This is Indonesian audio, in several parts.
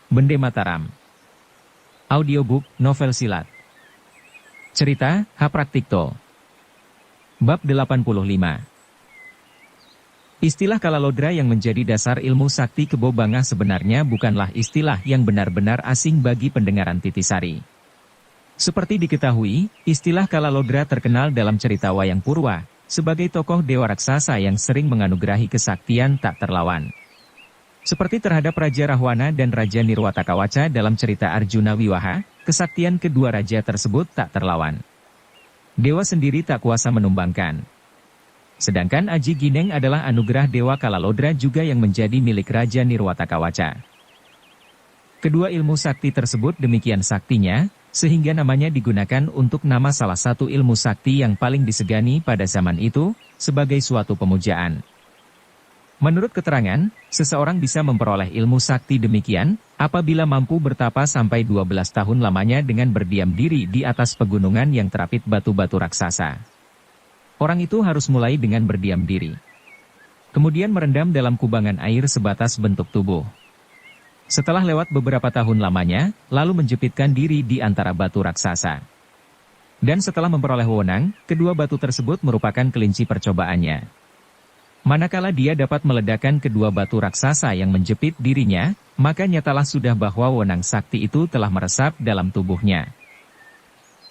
Bende Mataram. Audiobook, novel silat. Cerita, H. Praktikto. Bab 85. Istilah Kalalodra yang menjadi dasar ilmu sakti Kebo Bangah sebenarnya bukanlah istilah yang benar-benar asing bagi pendengaran Titisari. Seperti diketahui, istilah Kalalodra terkenal dalam cerita Wayang Purwa, sebagai tokoh dewa raksasa yang sering menganugerahi kesaktian tak terlawan. Seperti terhadap Raja Rahwana dan Raja Nirwatakawaca dalam cerita Arjuna Wiwaha, kesaktian kedua raja tersebut tak terlawan. Dewa sendiri tak kuasa menumbangkan. Sedangkan Aji Gineng adalah anugerah Dewa Kalalodra juga yang menjadi milik Raja Nirwatakawaca. Kedua ilmu sakti tersebut demikian saktinya, sehingga namanya digunakan untuk nama salah satu ilmu sakti yang paling disegani pada zaman itu, sebagai suatu pemujaan. Menurut keterangan, seseorang bisa memperoleh ilmu sakti demikian, apabila mampu bertapa sampai 12 tahun lamanya dengan berdiam diri di atas pegunungan yang terapit batu-batu raksasa. Orang itu harus mulai dengan berdiam diri. Kemudian merendam dalam kubangan air sebatas bentuk tubuh. Setelah lewat beberapa tahun lamanya, lalu menjepitkan diri di antara batu raksasa. Dan setelah memperoleh wewenang, kedua batu tersebut merupakan kelinci percobaannya. Manakala dia dapat meledakkan kedua batu raksasa yang menjepit dirinya, maka nyatalah sudah bahwa wewenang sakti itu telah meresap dalam tubuhnya.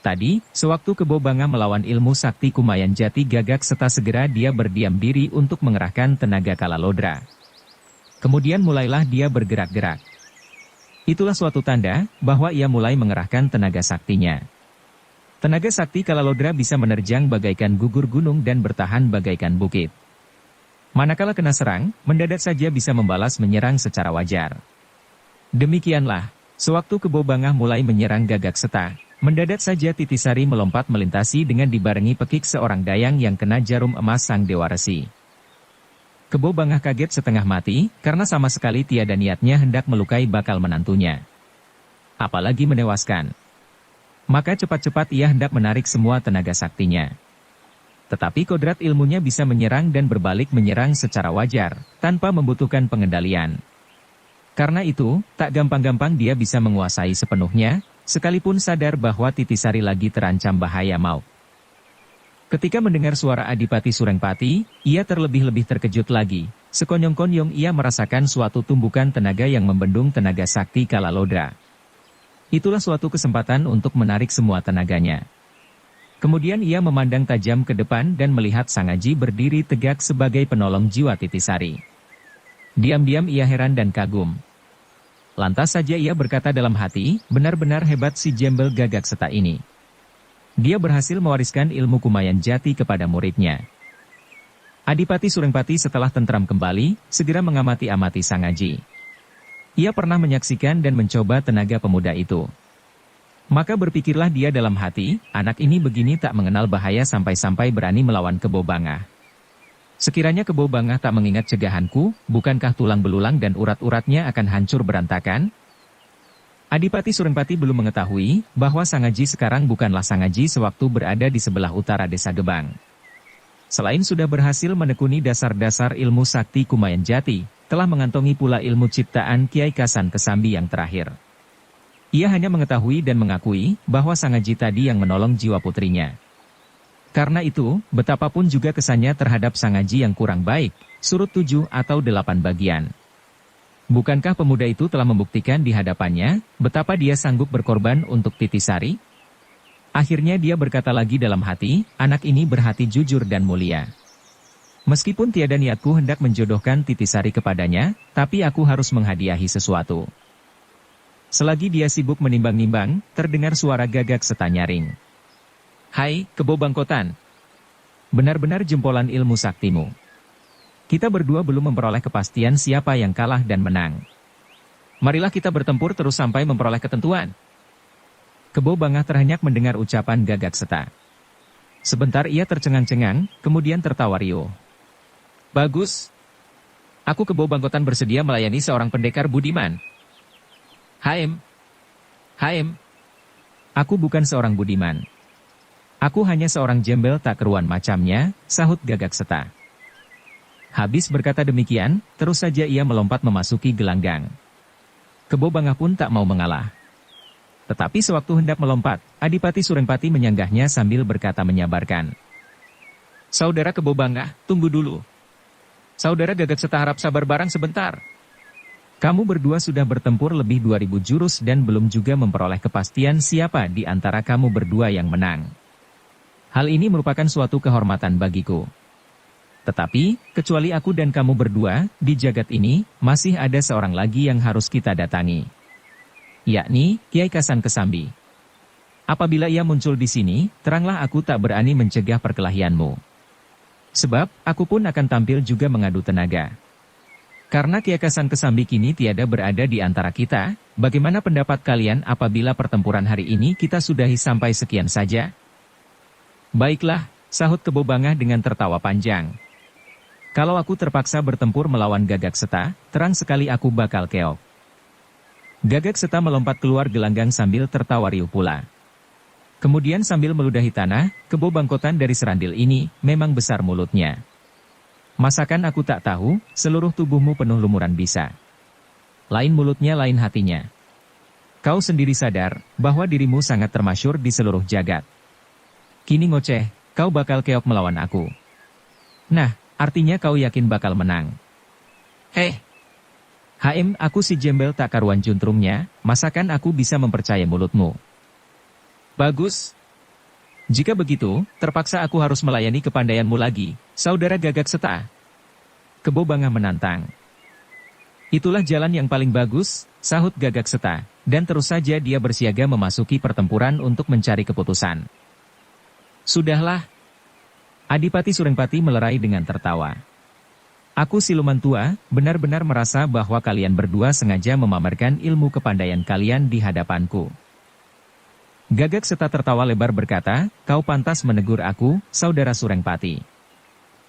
Tadi, sewaktu Kebo Bangah melawan ilmu sakti Kumayan Jati Gagak Seta, segera dia berdiam diri untuk mengerahkan tenaga Kalalodra. Kemudian mulailah dia bergerak-gerak. Itulah suatu tanda bahwa ia mulai mengerahkan tenaga saktinya. Tenaga sakti Kalalodra bisa menerjang bagaikan gugur gunung dan bertahan bagaikan bukit. Manakala kena serang, mendadak saja bisa membalas menyerang secara wajar. Demikianlah, sewaktu Kebo Bangah mulai menyerang Gagak Seta, mendadak saja Titisari melompat melintasi dengan dibarengi pekik seorang dayang yang kena jarum emas sang Dewa Resi. Kebo Bangah kaget setengah mati, karena sama sekali tiada niatnya hendak melukai bakal menantunya. Apalagi menewaskan. Maka cepat-cepat ia hendak menarik semua tenaga saktinya. Tetapi kodrat ilmunya bisa menyerang dan berbalik menyerang secara wajar, tanpa membutuhkan pengendalian. Karena itu, tak gampang-gampang dia bisa menguasai sepenuhnya, sekalipun sadar bahwa Titisari lagi terancam bahaya maut. Ketika mendengar suara Adipati Surengpati, ia terlebih-lebih terkejut lagi. Sekonyong-konyong ia merasakan suatu tumbukan tenaga yang membendung tenaga sakti Kalalodra. Itulah suatu kesempatan untuk menarik semua tenaganya. Kemudian ia memandang tajam ke depan dan melihat Sang Aji berdiri tegak sebagai penolong jiwa Titisari. Diam-diam ia heran dan kagum. Lantas saja ia berkata dalam hati, benar-benar hebat si Jembel Gagak Seta ini. Dia berhasil mewariskan ilmu Kumayan Jati kepada muridnya. Adipati Surengpati setelah tentram kembali, segera mengamati-amati Sang Aji. Ia pernah menyaksikan dan mencoba tenaga pemuda itu. Maka berpikirlah dia dalam hati, anak ini begini tak mengenal bahaya sampai-sampai berani melawan Kebo Bangah. Sekiranya Kebo Bangah tak mengingat cegahanku, bukankah tulang belulang dan urat-uratnya akan hancur berantakan? Adipati Surengpati belum mengetahui bahwa Sang Aji sekarang bukanlah Sang Aji sewaktu berada di sebelah utara desa Gebang. Selain sudah berhasil menekuni dasar-dasar ilmu sakti Kumayan Jati, telah mengantongi pula ilmu ciptaan Kiai Kasan Kesambi yang terakhir. Ia hanya mengetahui dan mengakui bahwa Sang Aji tadi yang menolong jiwa putrinya. Karena itu, betapapun juga kesannya terhadap Sang Aji yang kurang baik, surut 7 atau 8 bagian. Bukankah pemuda itu telah membuktikan di hadapannya, betapa dia sanggup berkorban untuk Titisari? Akhirnya dia berkata lagi dalam hati, anak ini berhati jujur dan mulia. Meskipun tiada niatku hendak menjodohkan Titisari kepadanya, tapi aku harus menghadiahi sesuatu. Selagi dia sibuk menimbang-nimbang, terdengar suara Gagak Seta nyaring. Hai, Kebo Bangkotan. Benar-benar jempolan ilmu saktimu. Kita berdua belum memperoleh kepastian siapa yang kalah dan menang. Marilah kita bertempur terus sampai memperoleh ketentuan. Kebo Bangah terhenyak mendengar ucapan Gagak Seta. Sebentar ia tercengang-cengang, kemudian tertawa riuh. Bagus. Aku Kebo Bangkotan bersedia melayani seorang pendekar budiman. Haim. Aku bukan seorang budiman. Aku hanya seorang jembel tak keruan macamnya, sahut Gagak Seta. Habis berkata demikian, terus saja ia melompat memasuki gelanggang. Kebo Bangah pun tak mau mengalah. Tetapi sewaktu hendak melompat, Adipati Surengpati menyanggahnya sambil berkata menyabarkan. Saudara Kebo Bangah, tunggu dulu. Saudara Gagak Seta harap sabar barang sebentar. Kamu berdua sudah bertempur lebih 2000 jurus dan belum juga memperoleh kepastian siapa di antara kamu berdua yang menang. Hal ini merupakan suatu kehormatan bagiku. Tetapi, kecuali aku dan kamu berdua, di jagat ini, masih ada seorang lagi yang harus kita datangi. Yakni, Kiai Kasan Kesambi. Apabila ia muncul di sini, teranglah aku tak berani mencegah perkelahianmu. Sebab, aku pun akan tampil juga mengadu tenaga. Karena Kiai Kasan Kesambi kini tiada berada di antara kita, bagaimana pendapat kalian apabila pertempuran hari ini kita sudahi sampai sekian saja? Baiklah, sahut Kebo Bangah dengan tertawa panjang. Kalau aku terpaksa bertempur melawan Gagak Seta, terang sekali aku bakal keok. Gagak Seta melompat keluar gelanggang sambil tertawa riuh pula. Kemudian sambil meludahi tanah, Kebo Bangkotan dari Serandil ini, memang besar mulutnya. Masakan aku tak tahu, seluruh tubuhmu penuh lumuran bisa. Lain mulutnya lain hatinya. Kau sendiri sadar, bahwa dirimu sangat termasyur di seluruh jagat. Kini ngoceh, kau bakal keok melawan aku. Nah, artinya kau yakin bakal menang. Aku si Jembel tak karuan juntrungnya, masakan aku bisa mempercaya mulutmu. Bagus. Jika begitu, terpaksa aku harus melayani kepandaianmu lagi, saudara Gagak Seta. Kebo Bangah menantang. Itulah jalan yang paling bagus, sahut Gagak Seta, dan terus saja dia bersiaga memasuki pertempuran untuk mencari keputusan. Sudahlah. Adipati Surengpati melerai dengan tertawa. Aku siluman tua, benar-benar merasa bahwa kalian berdua sengaja memamerkan ilmu kepandaian kalian di hadapanku. Gagak Seta tertawa lebar berkata, kau pantas menegur aku, saudara Surengpati.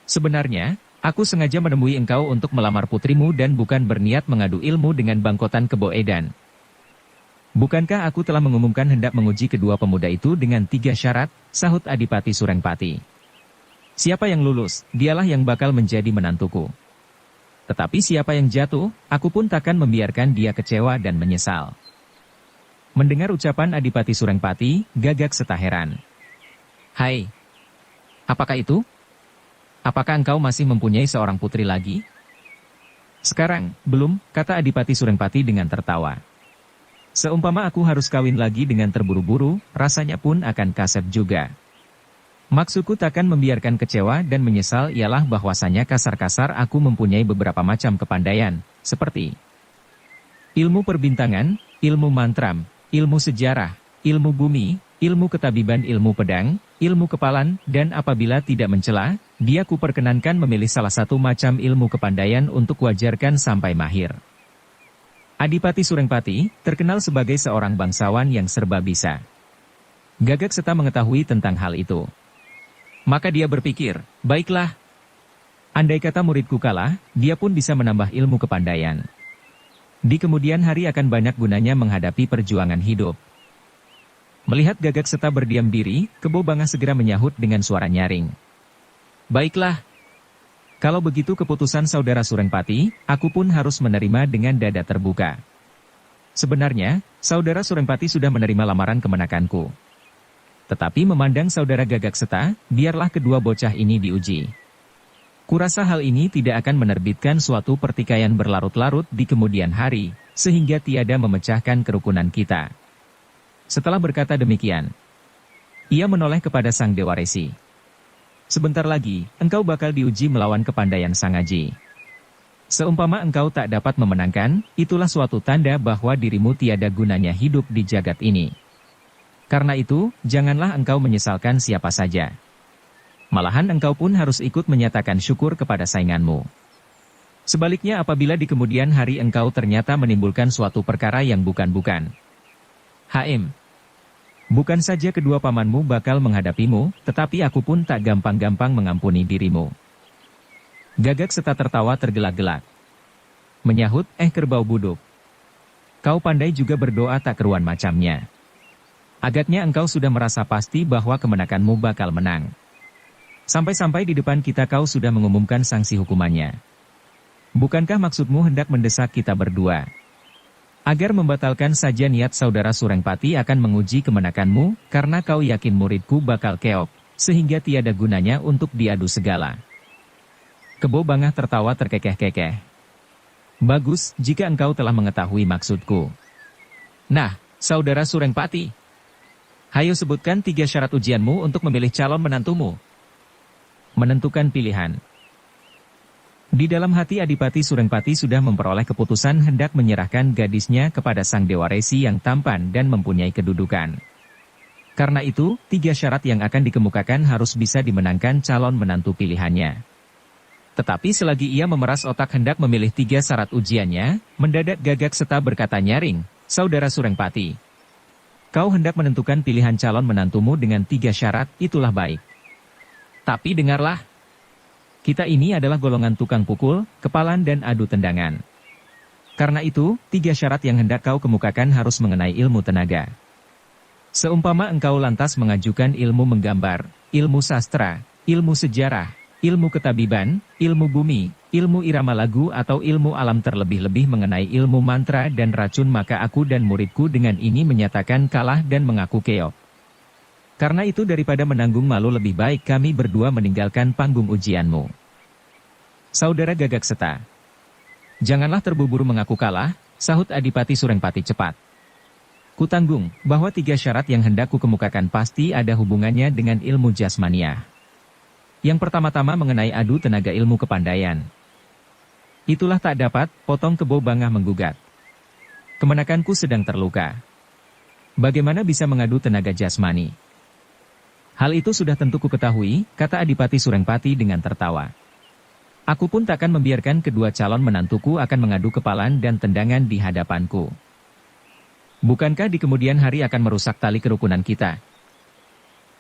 Sebenarnya, aku sengaja menemui engkau untuk melamar putrimu dan bukan berniat mengadu ilmu dengan Bangkotan Kebo Edan. Bukankah aku telah mengumumkan hendak menguji kedua pemuda itu dengan 3 syarat, sahut Adipati Surengpati. Siapa yang lulus, dialah yang bakal menjadi menantuku. Tetapi siapa yang jatuh, aku pun takkan membiarkan dia kecewa dan menyesal. Mendengar ucapan Adipati Surengpati, Gagak Seta heran. Hai, apakah itu? Apakah engkau masih mempunyai seorang putri lagi? Sekarang, belum, kata Adipati Surengpati dengan tertawa. Seumpama aku harus kawin lagi dengan terburu-buru, rasanya pun akan kasep juga. Maksudku takkan membiarkan kecewa dan menyesal ialah bahwasanya kasar-kasar aku mempunyai beberapa macam kepandaian, seperti ilmu perbintangan, ilmu mantram, ilmu sejarah, ilmu bumi, ilmu ketabiban, ilmu pedang, ilmu kepalan, dan apabila tidak mencela, dia kuperkenankan memilih salah satu macam ilmu kepandaian untuk wajarkan sampai mahir. Adipati Surengpati, terkenal sebagai seorang bangsawan yang serba bisa. Gagak Seta mengetahui tentang hal itu. Maka dia berpikir, baiklah. Andai kata muridku kalah, dia pun bisa menambah ilmu kepandaian. Di kemudian hari akan banyak gunanya menghadapi perjuangan hidup. Melihat Gagak Seta berdiam diri, Kebo Bangah segera menyahut dengan suara nyaring. Baiklah. Kalau begitu keputusan saudara Surengpati, aku pun harus menerima dengan dada terbuka. Sebenarnya, saudara Surengpati sudah menerima lamaran kemenakanku. Tetapi memandang saudara Gagak Seta, biarlah kedua bocah ini diuji. Kurasa hal ini tidak akan menerbitkan suatu pertikaian berlarut-larut di kemudian hari, sehingga tiada memecahkan kerukunan kita. Setelah berkata demikian, ia menoleh kepada Sang Dewa Resi. Sebentar lagi, engkau bakal diuji melawan kepandaian Sang Aji. Seumpama engkau tak dapat memenangkan, itulah suatu tanda bahwa dirimu tiada gunanya hidup di jagat ini. Karena itu, janganlah engkau menyesalkan siapa saja. Malahan engkau pun harus ikut menyatakan syukur kepada sainganmu. Sebaliknya apabila di kemudian hari engkau ternyata menimbulkan suatu perkara yang bukan-bukan. Bukan saja kedua pamanmu bakal menghadapimu, tetapi aku pun tak gampang-gampang mengampuni dirimu. Gagak Seta tertawa tergelak-gelak. Menyahut, kerbau buduk. Kau pandai juga berdoa tak keruan macamnya. Agaknya engkau sudah merasa pasti bahwa kemenakanmu bakal menang. Sampai-sampai di depan kita kau sudah mengumumkan sanksi hukumannya. Bukankah maksudmu hendak mendesak kita berdua? Agar membatalkan saja niat saudara Surengpati akan menguji kemenakanmu, karena kau yakin muridku bakal keok, sehingga tiada gunanya untuk diadu segala. Kebo Bangah tertawa terkekeh-kekeh. Bagus, jika engkau telah mengetahui maksudku. Nah, saudara Surengpati, hayo sebutkan 3 syarat ujianmu untuk memilih calon menantumu. Menentukan pilihan. Di dalam hati Adipati Surengpati sudah memperoleh keputusan hendak menyerahkan gadisnya kepada sang Dewa Resi yang tampan dan mempunyai kedudukan. Karena itu, 3 syarat yang akan dikemukakan harus bisa dimenangkan calon menantu pilihannya. Tetapi selagi ia memeras otak hendak memilih 3 syarat ujiannya, mendadak Gagak Seta berkata nyaring, "Saudara Surengpati, kau hendak menentukan pilihan calon menantumu dengan 3 syarat, itulah baik. Tapi dengarlah. Kita ini adalah golongan tukang pukul, kepalan dan adu tendangan. Karena itu, 3 syarat yang hendak kau kemukakan harus mengenai ilmu tenaga. Seumpama engkau lantas mengajukan ilmu menggambar, ilmu sastra, ilmu sejarah, ilmu ketabiban, ilmu bumi, ilmu irama lagu atau ilmu alam terlebih-lebih mengenai ilmu mantra dan racun maka aku dan muridku dengan ini menyatakan kalah dan mengaku keok. Karena itu daripada menanggung malu lebih baik kami berdua meninggalkan panggung ujianmu." Saudara Gagak Seta, "Janganlah terburu-buru mengaku kalah," sahut Adipati Surengpati cepat. "Kutanggung bahwa 3 syarat yang hendak kukemukakan pasti ada hubungannya dengan ilmu jasmaniah. Yang pertama-tama mengenai adu tenaga ilmu kepandaian. Itulah tak dapat, potong Kebo Bangah menggugat. Kemenakanku sedang terluka. Bagaimana bisa mengadu tenaga jasmani? Hal itu sudah tentu ku ketahui, kata Adipati Surengpati dengan tertawa. Aku pun takkan membiarkan kedua calon menantuku akan mengadu kepalan dan tendangan di hadapanku. Bukankah di kemudian hari akan merusak tali kerukunan kita?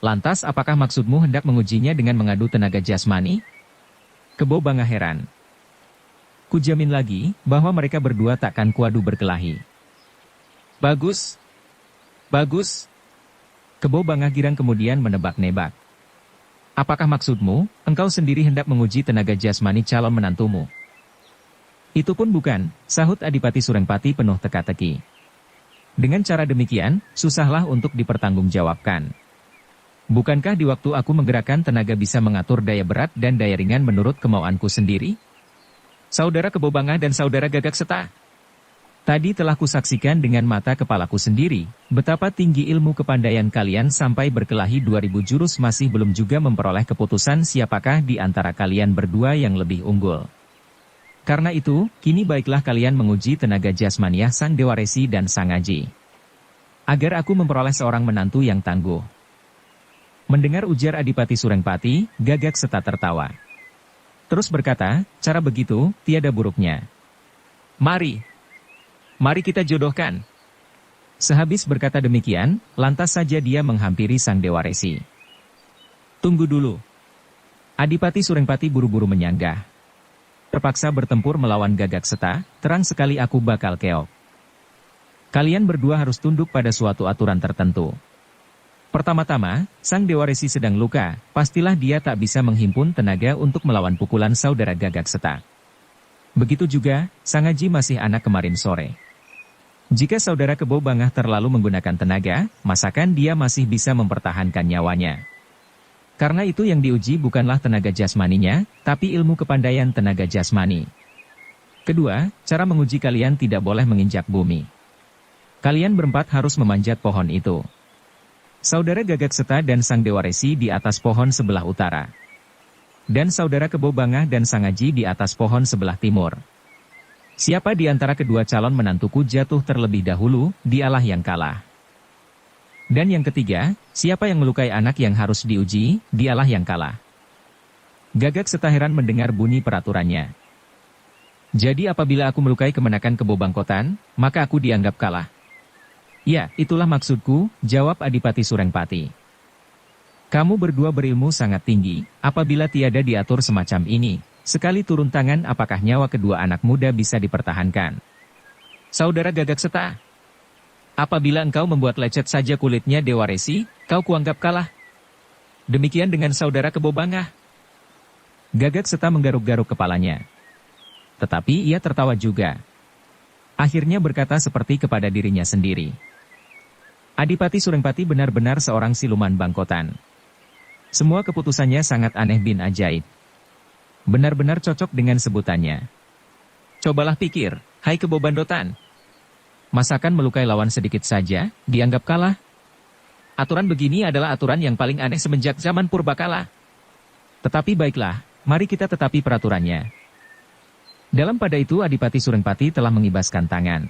Lantas apakah maksudmu hendak mengujinya dengan mengadu tenaga jasmani? Kebo Bangah heran. Kujamin lagi, bahwa mereka berdua takkan kuadu berkelahi. Bagus. Bagus. Kebo Bangah girang kemudian menebak-nebak. Apakah maksudmu, engkau sendiri hendak menguji tenaga jasmani calon menantumu? Itu pun bukan, sahut Adipati Surengpati penuh teka-teki. Dengan cara demikian, susahlah untuk dipertanggungjawabkan. Bukankah di waktu aku menggerakkan tenaga bisa mengatur daya berat dan daya ringan menurut kemauanku sendiri? Saudara Kebo Bangah dan saudara Gagak Seta, tadi telah kusaksikan dengan mata kepalaku sendiri, betapa tinggi ilmu kepandaian kalian sampai berkelahi 2000 jurus masih belum juga memperoleh keputusan siapakah di antara kalian berdua yang lebih unggul. Karena itu, kini baiklah kalian menguji tenaga jasmaniah Sang Dewa Resi dan Sang Aji. Agar aku memperoleh seorang menantu yang tangguh. Mendengar ujar Adipati Surengpati, Gagak Seta tertawa. Terus berkata, cara begitu, tiada buruknya. Mari kita jodohkan. Sehabis berkata demikian, lantas saja dia menghampiri Sang Dewa Resi. Tunggu dulu. Adipati Surengpati buru-buru menyanggah. Terpaksa bertempur melawan Gagak Seta, terang sekali aku bakal keok. Kalian berdua harus tunduk pada suatu aturan tertentu. Pertama-tama, Sang Dewa Resi sedang luka, pastilah dia tak bisa menghimpun tenaga untuk melawan pukulan saudara Gagak Seta. Begitu juga, Sang Aji masih anak kemarin sore. Jika saudara Kebo Bangah terlalu menggunakan tenaga, masakan dia masih bisa mempertahankan nyawanya. Karena itu yang diuji bukanlah tenaga jasmaninya, tapi ilmu kepandaian tenaga jasmani. Kedua, cara menguji kalian tidak boleh menginjak bumi. Kalian berempat harus memanjat pohon itu. Saudara Gagak Seta dan Sang Dewa Resi di atas pohon sebelah utara. Dan saudara Kebo Bangah dan Sang Aji di atas pohon sebelah timur. Siapa di antara kedua calon menantuku jatuh terlebih dahulu, dialah yang kalah. Dan yang ketiga, siapa yang melukai anak yang harus diuji, dialah yang kalah. Gagak Seta heran mendengar bunyi peraturannya. Jadi apabila aku melukai kemenakan Kebo Bangkotan, maka aku dianggap kalah. Ya, itulah maksudku, jawab Adipati Surengpati. Kamu berdua berilmu sangat tinggi, apabila tiada diatur semacam ini. Sekali turun tangan apakah nyawa kedua anak muda bisa dipertahankan? Saudara Gagak Seta, apabila engkau membuat lecet saja kulitnya Dewa Resi, kau kuanggap kalah. Demikian dengan saudara Kebo Bangah. Gagak Seta menggaruk-garuk kepalanya. Tetapi ia tertawa juga. Akhirnya berkata seperti kepada dirinya sendiri. Adipati Surengpati benar-benar seorang siluman bangkotan. Semua keputusannya sangat aneh bin ajaib. Benar-benar cocok dengan sebutannya. Cobalah pikir, hai kebo bandotan. Masakan melukai lawan sedikit saja, dianggap kalah? Aturan begini adalah aturan yang paling aneh semenjak zaman purbakala. Tetapi baiklah, mari kita tetapi peraturannya. Dalam pada itu Adipati Surengpati telah mengibaskan tangan.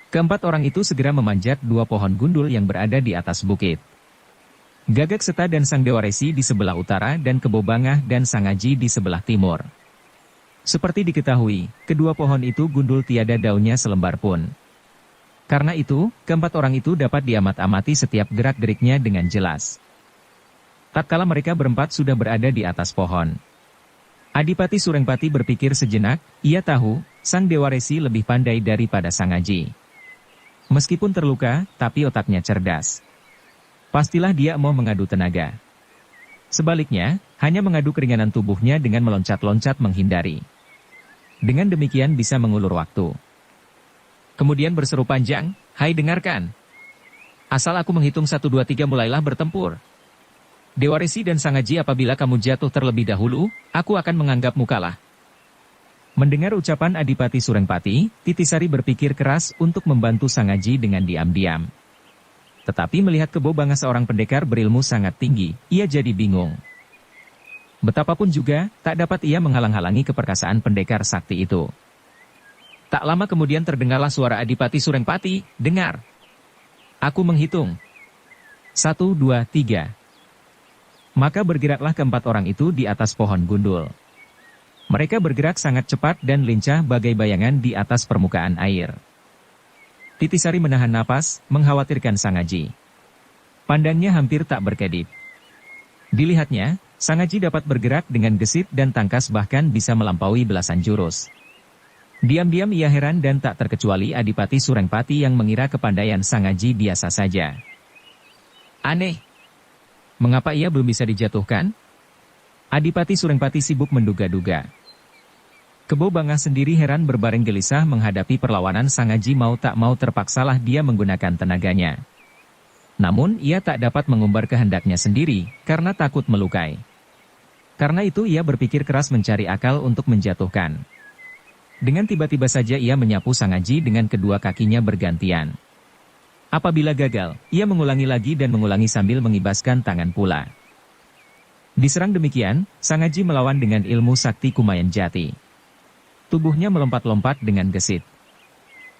Keempat orang itu segera memanjat dua pohon gundul yang berada di atas bukit. Gagak Seta dan Sang Dewa Resi di sebelah utara dan Kebo Bangah dan Sang Aji di sebelah timur. Seperti diketahui, kedua pohon itu gundul tiada daunnya selembar pun. Karena itu, keempat orang itu dapat diamat-amati setiap gerak-geriknya dengan jelas. Tatkala mereka berempat sudah berada di atas pohon, Adipati Surengpati berpikir sejenak, ia tahu, Sang Dewa Resi lebih pandai daripada Sang Aji. Meskipun terluka, tapi otaknya cerdas. Pastilah dia mau mengadu tenaga. Sebaliknya, hanya mengadu keringanan tubuhnya dengan meloncat-loncat menghindari. Dengan demikian bisa mengulur waktu. Kemudian berseru panjang, hai dengarkan. Asal aku menghitung 1, 2, 3 mulailah bertempur. Dewa Resi dan Sang Aji apabila kamu jatuh terlebih dahulu, aku akan menganggapmu kalah. Mendengar ucapan Adipati Surengpati, Titisari berpikir keras untuk membantu Sang Aji dengan diam-diam. Tetapi melihat Kebo Bangah seorang pendekar berilmu sangat tinggi, ia jadi bingung. Betapapun juga, tak dapat ia menghalang-halangi keperkasaan pendekar sakti itu. Tak lama kemudian terdengarlah suara Adipati Surengpati, dengar. Aku menghitung. 1, 2, 3. Maka bergeraklah keempat orang itu di atas pohon gundul. Mereka bergerak sangat cepat dan lincah bagai bayangan di atas permukaan air. Titisari menahan napas, mengkhawatirkan Sang Aji. Pandangnya hampir tak berkedip. Dilihatnya, Sang Aji dapat bergerak dengan gesit dan tangkas bahkan bisa melampaui belasan jurus. Diam-diam ia heran dan tak terkecuali Adipati Surengpati yang mengira kepandaian Sang Aji biasa saja. Aneh. Mengapa ia belum bisa dijatuhkan? Adipati Surengpati sibuk menduga-duga. Kebo Bangah sendiri heran berbaring gelisah menghadapi perlawanan Sang Aji mau tak mau terpaksalah dia menggunakan tenaganya. Namun ia tak dapat mengumbar kehendaknya sendiri, karena takut melukai. Karena itu ia berpikir keras mencari akal untuk menjatuhkan. Dengan tiba-tiba saja ia menyapu Sang Aji dengan kedua kakinya bergantian. Apabila gagal, ia mengulangi lagi dan mengulangi sambil mengibaskan tangan pula. Diserang demikian, Sang Aji melawan dengan ilmu sakti Kumayan Jati. Tubuhnya melompat-lompat dengan gesit.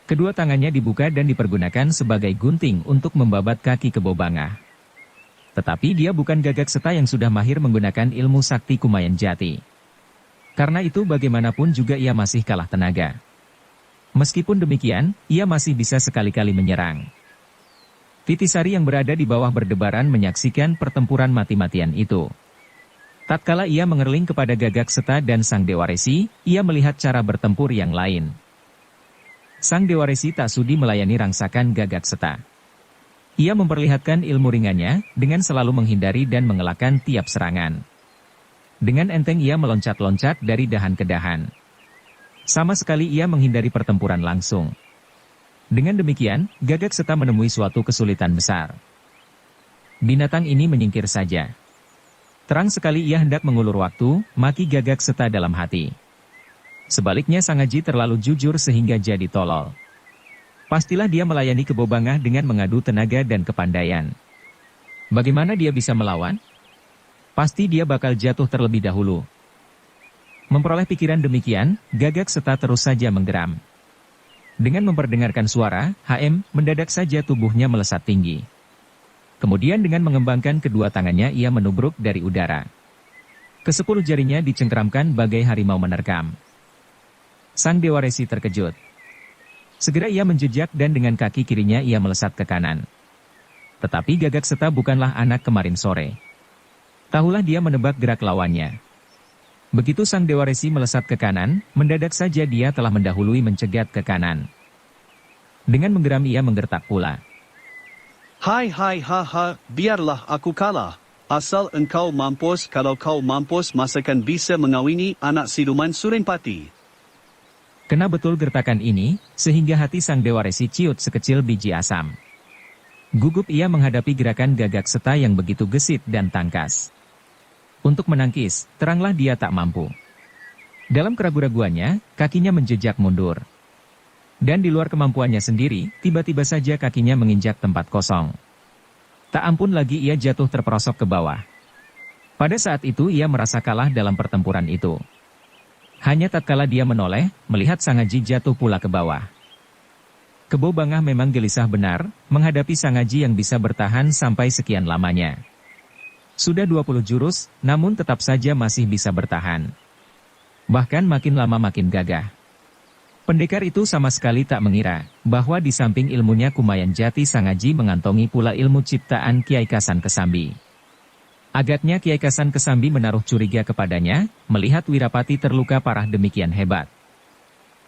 Kedua tangannya dibuka dan dipergunakan sebagai gunting untuk membabat kaki Kebo Bangah. Tetapi dia bukan Gagak Seta yang sudah mahir menggunakan ilmu sakti Kumayan Jati. Karena itu bagaimanapun juga ia masih kalah tenaga. Meskipun demikian, ia masih bisa sekali-kali menyerang. Titisari yang berada di bawah berdebaran menyaksikan pertempuran mati-matian itu. Tatkala ia mengerling kepada Gagak Seta dan Sang Dewa Resi, ia melihat cara bertempur yang lain. Sang Dewa Resi tak sudi melayani rangsakan Gagak Seta. Ia memperlihatkan ilmu ringannya, dengan selalu menghindari dan mengelakkan tiap serangan. Dengan enteng ia meloncat-loncat dari dahan ke dahan. Sama sekali ia menghindari pertempuran langsung. Dengan demikian, Gagak Seta menemui suatu kesulitan besar. Binatang ini menyingkir saja. Terang sekali ia hendak mengulur waktu, maki Gagak Seta dalam hati. Sebaliknya Sang Aji terlalu jujur sehingga jadi tolol. Pastilah dia melayani Kebo Bangah dengan mengadu tenaga dan kepandaian. Bagaimana dia bisa melawan? Pasti dia bakal jatuh terlebih dahulu. Memperoleh pikiran demikian, Gagak Seta terus saja menggeram. Dengan memperdengarkan suara, HM, mendadak saja tubuhnya melesat tinggi. Kemudian dengan mengembangkan kedua tangannya ia menubruk dari udara. Ke-10 jarinya dicengkeramkan bagai harimau menerkam. Sang Dewa Resi terkejut. Segera ia menjejak dan dengan kaki kirinya ia melesat ke kanan. Tetapi Gagak Seta bukanlah anak kemarin sore. Tahulah dia menebak gerak lawannya. Begitu Sang Dewa Resi melesat ke kanan, mendadak saja dia telah mendahului mencegat ke kanan. Dengan menggeram ia menggertak pula. Hai, biarlah aku kalah. Asal engkau mampus, kalau kau mampus masakan bisa mengawini anak siluman Surengpati. Kena betul gertakan ini, sehingga hati sang Dewa Resi ciut sekecil biji asam. Gugup ia menghadapi gerakan Gagak Seta yang begitu gesit dan tangkas. Untuk menangkis, teranglah dia tak mampu. Dalam keraguan-raguannya, kakinya menjejak mundur. Dan di luar kemampuannya sendiri, tiba-tiba saja kakinya menginjak tempat kosong. Tak ampun lagi ia jatuh terperosok ke bawah. Pada saat itu ia merasa kalah dalam pertempuran itu. Hanya tatkala dia menoleh, melihat Sangaji jatuh pula ke bawah. Kebo Bangah memang gelisah benar, menghadapi Sangaji yang bisa bertahan sampai sekian lamanya. Sudah 20 jurus, namun tetap saja masih bisa bertahan. Bahkan makin lama makin gagah. Pendekar itu sama sekali tak mengira, bahwa di samping ilmunya Kumayan Jati Sangaji mengantongi pula ilmu ciptaan Kiai Kasan Kesambi. Agaknya Kiai Kasan Kesambi menaruh curiga kepadanya, melihat Wirapati terluka parah demikian hebat.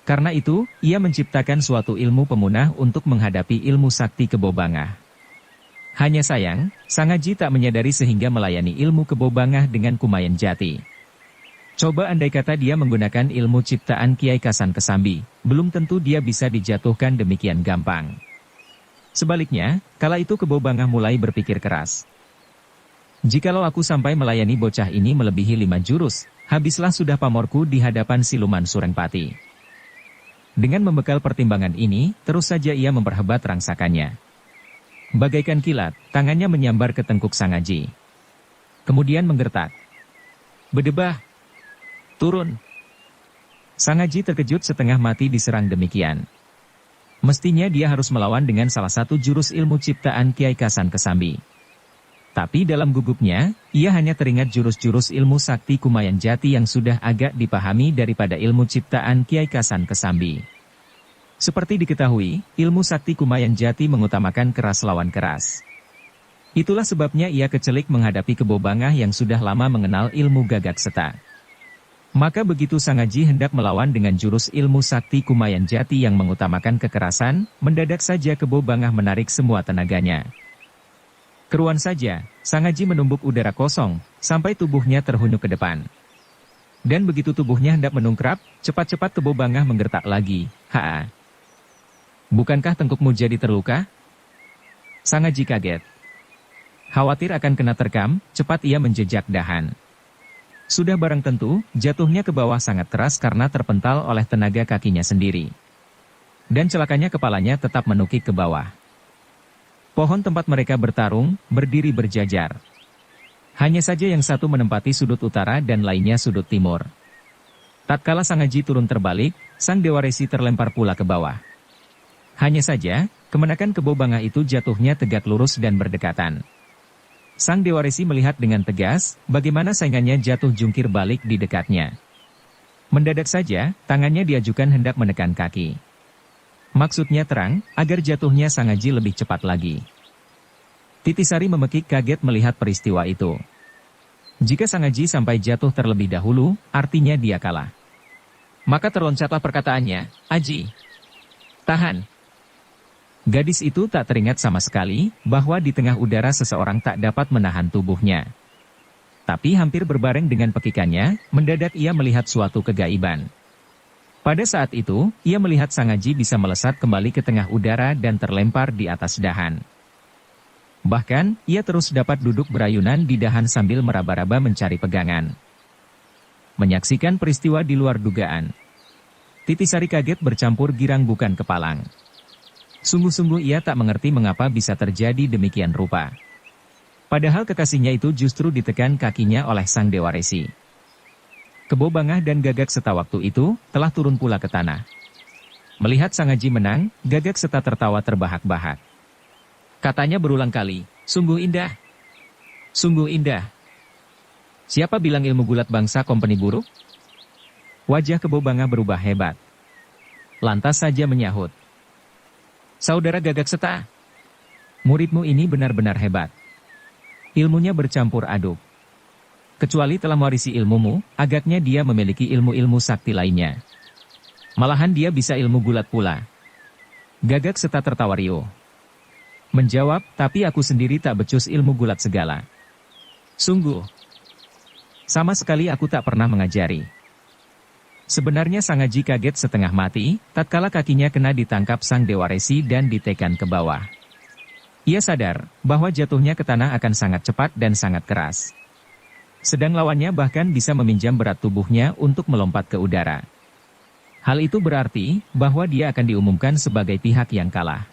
Karena itu, ia menciptakan suatu ilmu pemunah untuk menghadapi ilmu sakti Kebo Bangah. Hanya sayang, Sangaji tak menyadari sehingga melayani ilmu Kebo Bangah dengan Kumayan Jati. Coba andai kata dia menggunakan ilmu ciptaan Kiai Kasan Kesambi, belum tentu dia bisa dijatuhkan demikian gampang. Sebaliknya, kala itu Kebo Bangah mulai berpikir keras. Jikalau aku sampai melayani bocah ini melebihi 5 jurus, habislah sudah pamorku di hadapan siluman Surengpati. Dengan membekal pertimbangan ini, terus saja ia memperhebat rangsakannya. Bagaikan kilat, tangannya menyambar ke tengkuk Sangaji. Kemudian menggertak. Berdebah! Turun! Sangaji terkejut setengah mati diserang demikian. Mestinya dia harus melawan dengan salah satu jurus ilmu ciptaan Kiai Kasan Kesambi. Tapi dalam gugupnya, ia hanya teringat jurus-jurus ilmu sakti Kumayan Jati yang sudah agak dipahami daripada ilmu ciptaan Kiai Kasan Kesambi. Seperti diketahui, ilmu sakti Kumayan Jati mengutamakan keras lawan keras. Itulah sebabnya ia kecelik menghadapi Kebo Bangah yang sudah lama mengenal ilmu Gagak Seta. Maka begitu Sangaji hendak melawan dengan jurus ilmu sakti Kumayan Jati yang mengutamakan kekerasan, mendadak saja Kebo Bangah menarik semua tenaganya. Keruan saja, Sangaji menumbuk udara kosong, sampai tubuhnya terhunuk ke depan. Dan begitu tubuhnya hendak menungkrap, cepat-cepat Kebo Bangah menggertak lagi, "Haa! Bukankah tengkukmu jadi terluka?" Sangaji kaget. Khawatir akan kena terkam, cepat ia menjejak dahan. Sudah barang tentu, jatuhnya ke bawah sangat keras karena terpental oleh tenaga kakinya sendiri. Dan celakanya kepalanya tetap menukik ke bawah. Pohon tempat mereka bertarung, berdiri berjajar. Hanya saja yang satu menempati sudut utara dan lainnya sudut timur. Tatkala Sangaji turun terbalik, sang Dewa Resi terlempar pula ke bawah. Hanya saja, kemenakan Kebo Bangah itu jatuhnya tegak lurus dan berdekatan. Sang Dewa Resi melihat dengan tegas, bagaimana saingannya jatuh jungkir balik di dekatnya. Mendadak saja, tangannya diajukan hendak menekan kaki. Maksudnya terang, agar jatuhnya Sangaji lebih cepat lagi. Titisari memekik kaget melihat peristiwa itu. Jika Sangaji sampai jatuh terlebih dahulu, artinya dia kalah. Maka terloncatlah perkataannya, "Aji! Tahan!" Gadis itu tak teringat sama sekali, bahwa di tengah udara seseorang tak dapat menahan tubuhnya. Tapi hampir berbareng dengan pekikannya, mendadak ia melihat suatu kegaiban. Pada saat itu, ia melihat Sangaji bisa melesat kembali ke tengah udara dan terlempar di atas dahan. Bahkan, ia terus dapat duduk berayunan di dahan sambil meraba-raba mencari pegangan. Menyaksikan peristiwa di luar dugaan. Titisari kaget bercampur girang bukan kepalang. Sungguh-sungguh ia tak mengerti mengapa bisa terjadi demikian rupa. Padahal kekasihnya itu justru ditekan kakinya oleh sang Dewa Resi. Kebo Bangah dan Gagak Seta waktu itu, telah turun pula ke tanah. Melihat Sangaji menang, Gagak Seta tertawa terbahak-bahak. Katanya berulang kali, "Sungguh indah. Sungguh indah. Siapa bilang ilmu gulat bangsa kompeni buruk?" Wajah Kebo Bangah berubah hebat. Lantas saja menyahut, "Saudara Gagak Seta, muridmu ini benar-benar hebat. Ilmunya bercampur aduk. Kecuali telah mewarisi ilmumu, agaknya dia memiliki ilmu-ilmu sakti lainnya. Malahan dia bisa ilmu gulat pula." Gagak Seta tertawa riuh. Menjawab, "Tapi aku sendiri tak becus ilmu gulat segala. Sungguh. Sama sekali aku tak pernah mengajari. Sebenarnya Sangaji kaget setengah mati, tatkala kakinya kena ditangkap sang Dewa Resi dan ditekan ke bawah. Ia sadar bahwa jatuhnya ke tanah akan sangat cepat dan sangat keras. Sedang lawannya bahkan bisa meminjam berat tubuhnya untuk melompat ke udara. Hal itu berarti bahwa dia akan diumumkan sebagai pihak yang kalah.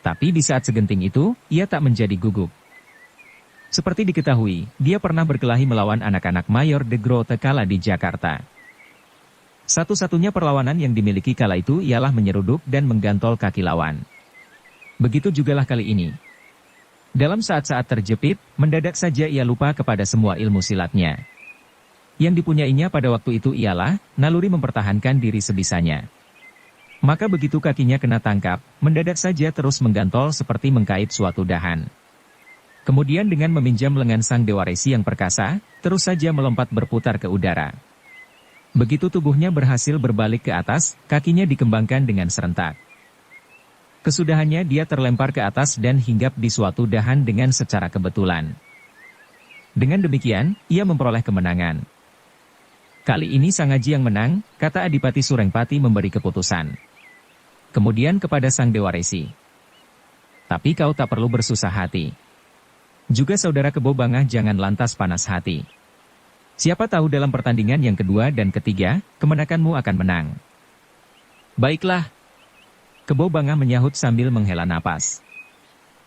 Tapi di saat segenting itu, ia tak menjadi gugup. Seperti diketahui, dia pernah berkelahi melawan anak-anak Mayor de Grote kala di Jakarta. Satu-satunya perlawanan yang dimiliki kala itu ialah menyeruduk dan menggantol kaki lawan. Begitu jugalah kali ini. Dalam saat-saat terjepit, mendadak saja ia lupa kepada semua ilmu silatnya. Yang dipunyainya pada waktu itu ialah naluri mempertahankan diri sebisanya. Maka begitu kakinya kena tangkap, mendadak saja terus menggantol seperti mengkait suatu dahan. Kemudian dengan meminjam lengan sang Dewa Resi yang perkasa, terus saja melompat berputar ke udara. Begitu tubuhnya berhasil berbalik ke atas, kakinya dikembangkan dengan serentak. Kesudahannya dia terlempar ke atas dan hinggap di suatu dahan dengan secara kebetulan. Dengan demikian, ia memperoleh kemenangan. Kali ini Sangaji yang menang, kata Adipati Surengpati memberi keputusan. Kemudian kepada sang Dewa Resi. Tapi kau tak perlu bersusah hati. Juga saudara Kebo Bangah jangan lantas panas hati. Siapa tahu dalam pertandingan yang kedua dan ketiga, kemenanganmu akan menang. Baiklah. Kebo Bangah menyahut sambil menghela napas.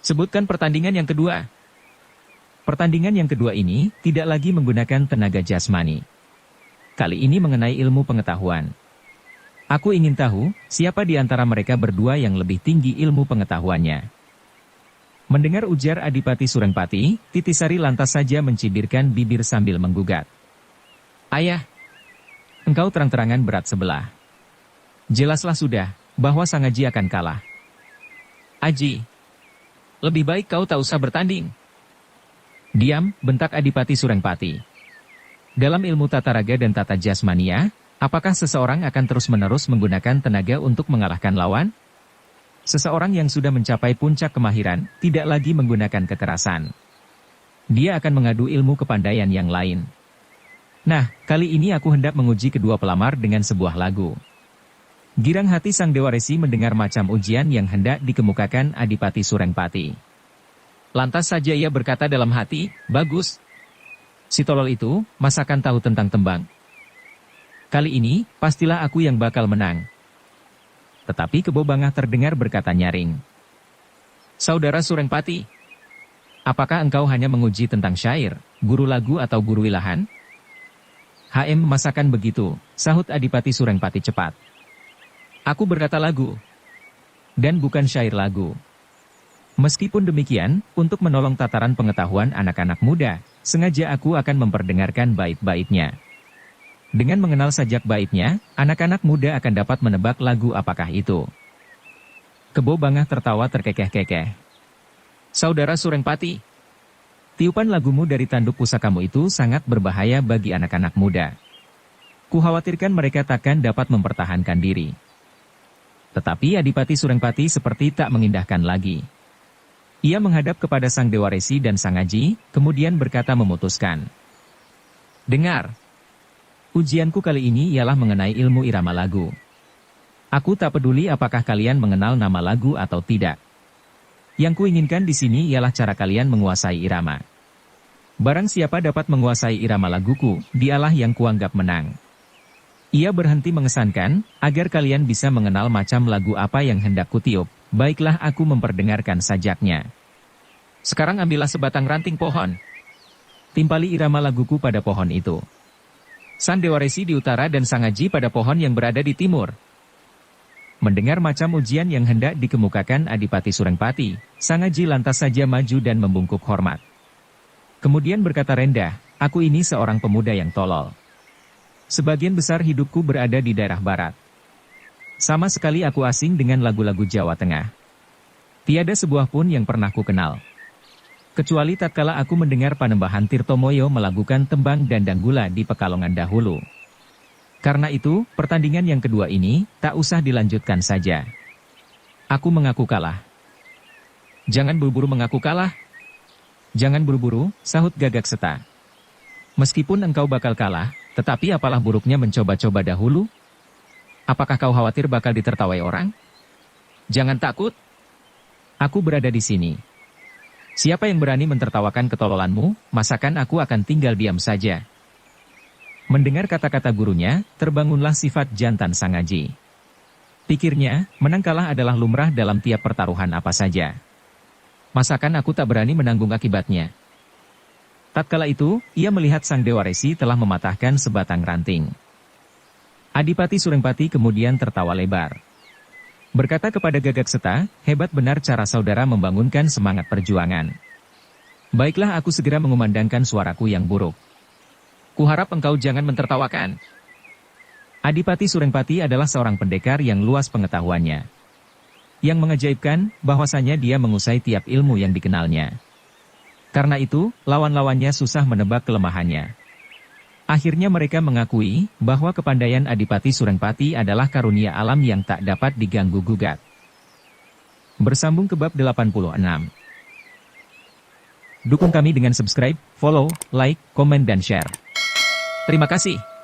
Sebutkan pertandingan yang kedua. Pertandingan yang kedua ini tidak lagi menggunakan tenaga jasmani. Kali ini mengenai ilmu pengetahuan. Aku ingin tahu, siapa di antara mereka berdua yang lebih tinggi ilmu pengetahuannya. Mendengar ujar Adipati Surengpati, Titisari lantas saja mencibirkan bibir sambil menggugat. Ayah, engkau terang-terangan berat sebelah. Jelaslah sudah, bahwa Sangaji akan kalah. Aji, lebih baik kau tak usah bertanding. Diam, bentak Adipati Surengpati. Dalam ilmu tata raga dan tata jasmania, apakah seseorang akan terus-menerus menggunakan tenaga untuk mengalahkan lawan? Seseorang yang sudah mencapai puncak kemahiran, tidak lagi menggunakan kekerasan. Dia akan mengadu ilmu kepandaian yang lain. Nah, kali ini aku hendak menguji kedua pelamar dengan sebuah lagu. Girang hati sang Dewa Resi mendengar macam ujian yang hendak dikemukakan Adipati Surengpati. Lantas saja ia berkata dalam hati, bagus. Si tolol itu, masakan tahu tentang tembang. Kali ini, pastilah aku yang bakal menang. Tetapi Kebo Bangah terdengar berkata nyaring. Saudara Surengpati, apakah engkau hanya menguji tentang syair, guru lagu atau guru wilahan? Masakan begitu, sahut Adipati Surengpati cepat. Aku berkata lagu, dan bukan syair lagu. Meskipun demikian, untuk menolong tataran pengetahuan anak-anak muda, sengaja aku akan memperdengarkan bait-baitnya. Dengan mengenal sajak baitnya, anak-anak muda akan dapat menebak lagu apakah itu. Kebo Bangah tertawa terkekeh-kekeh. Saudara Surengpati, tiupan lagumu dari tanduk pusakamu itu sangat berbahaya bagi anak-anak muda. Kukhawatirkan mereka takkan dapat mempertahankan diri. Tetapi Adipati Surengpati seperti tak mengindahkan lagi. Ia menghadap kepada sang Dewa Resi dan Sangaji, kemudian berkata memutuskan. Dengar. Ujianku kali ini ialah mengenai ilmu irama lagu. Aku tak peduli apakah kalian mengenal nama lagu atau tidak. Yang kuinginkan di sini ialah cara kalian menguasai irama. Barang siapa dapat menguasai irama laguku, dialah yang kuanggap menang. Ia berhenti mengesankan, agar kalian bisa mengenal macam lagu apa yang hendak kutiup. Baiklah aku memperdengarkan sajaknya. Sekarang ambillah sebatang ranting pohon. Timpali irama laguku pada pohon itu. Sang Dewa Resi di utara dan Sangaji pada pohon yang berada di timur. Mendengar macam ujian yang hendak dikemukakan Adipati Surengpati, Sangaji lantas saja maju dan membungkuk hormat. Kemudian berkata rendah, aku ini seorang pemuda yang tolol. Sebagian besar hidupku berada di daerah barat. Sama sekali aku asing dengan lagu-lagu Jawa Tengah. Tiada sebuah pun yang pernah ku kenal. Kecuali tatkala aku mendengar Panembahan Tirtomoyo melakukan tembang dan danggula di Pekalongan dahulu. Karena itu, pertandingan yang kedua ini, tak usah dilanjutkan saja. Aku mengaku kalah. Jangan buru-buru mengaku kalah. Jangan buru-buru, sahut Gagak Seta. Meskipun engkau bakal kalah, Tetapi apalah buruknya mencoba-coba dahulu? Apakah kau khawatir bakal ditertawai orang? Jangan takut. Aku berada di sini. Siapa yang berani mentertawakan ketololanmu, masakan aku akan tinggal diam saja. Mendengar kata-kata gurunya, terbangunlah sifat jantan Sang Aji. Pikirnya, menang kalah adalah lumrah dalam tiap pertaruhan apa saja. Masakan aku tak berani menanggung akibatnya. Tatkala itu, ia melihat Sang Dewa Resi telah mematahkan sebatang ranting. Adipati Surengpati kemudian tertawa lebar. Berkata kepada Gagak Seta, hebat benar cara saudara membangunkan semangat perjuangan. Baiklah, aku segera mengumandangkan suaraku yang buruk. Kuharap engkau jangan mentertawakan. Adipati Surengpati adalah seorang pendekar yang luas pengetahuannya. Yang mengajaibkan, bahwasanya dia menguasai tiap ilmu yang dikenalnya. Karena itu, lawan-lawannya susah menebak kelemahannya. Akhirnya mereka mengakui bahwa kepandaian Adipati Surengpati adalah karunia alam yang tak dapat diganggu-gugat. Bersambung ke bab 86. Dukung kami dengan subscribe, follow, like, komen dan share. Terima kasih.